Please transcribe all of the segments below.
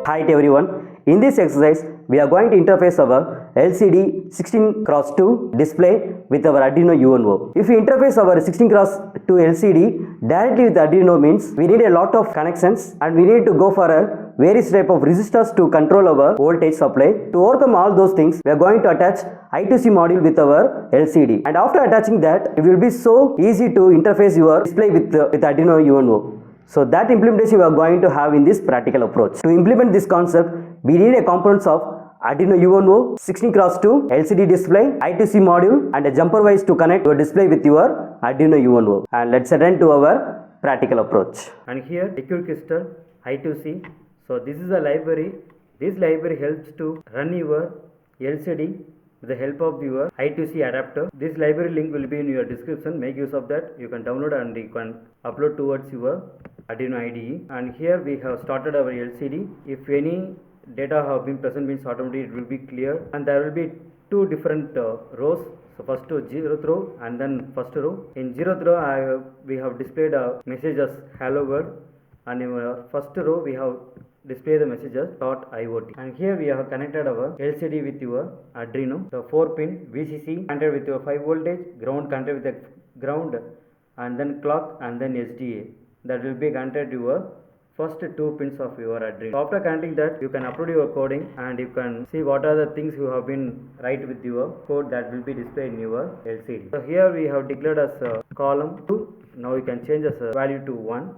Hi to everyone. In this exercise, we are going to interface our LCD 16x2 display with our Arduino UNO. If we interface our 16x2 LCD directly with Arduino means we need a lot of connections and we need to go for a various type of resistors to control our voltage supply. To overcome all those things, we are going to attach I2C module with our LCD. And after attaching that, it will be so easy to interface your display with Arduino UNO. So that implementation we are going to have in this practical approach. To implement this concept, we need a components of Arduino UNO, 16x2 LCD display, I2C module and a jumper wires to connect your display with your Arduino UNO. And let's attend to our practical approach. And here liquid crystal I2C. So this is a library. This library helps to run your LCD with the help of your I2C adapter. This library link will be in your description. Make use of that. You can download and you can upload towards your Arduino IDE. And here we have started our LCD. If any data have been present means automatically it will be clear, and there will be two different rows. So first to 0th row and then first row. In 0th row we have displayed a message as hello world, and in first row we have display the messages .iot. And here we have connected our LCD with your Arduino. The 4-pin VCC connected with your 5 voltage, ground connected with the ground, and then clock and then SDA. That will be connected to your first 2 pins of your Arduino. So after connecting that, you can upload your coding and you can see what are the things you have been write with your code that will be displayed in your LCD. So here we have declared as column 2. Now you can change as value to 1,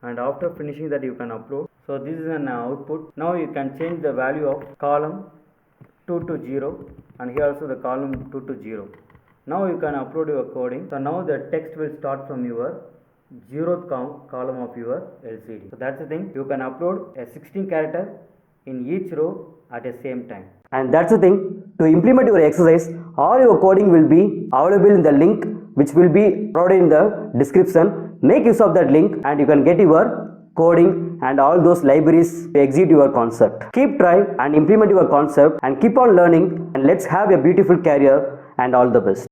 and after finishing that you can upload. So this is an output. Now you can change the value of column 2 to 0, and here also the column 2 to 0. Now you can upload your coding. So now the text will start from your 0th column of your LCD. So that's the thing. You can upload a 16 character in each row at the same time. And that's the thing. To implement your exercise, all your coding will be available in the link which will be provided in the description. Make use of that link and you can get your coding and all those libraries to execute your concept. Keep trying and implement your concept and keep on learning, and let's have a beautiful career, and all the best.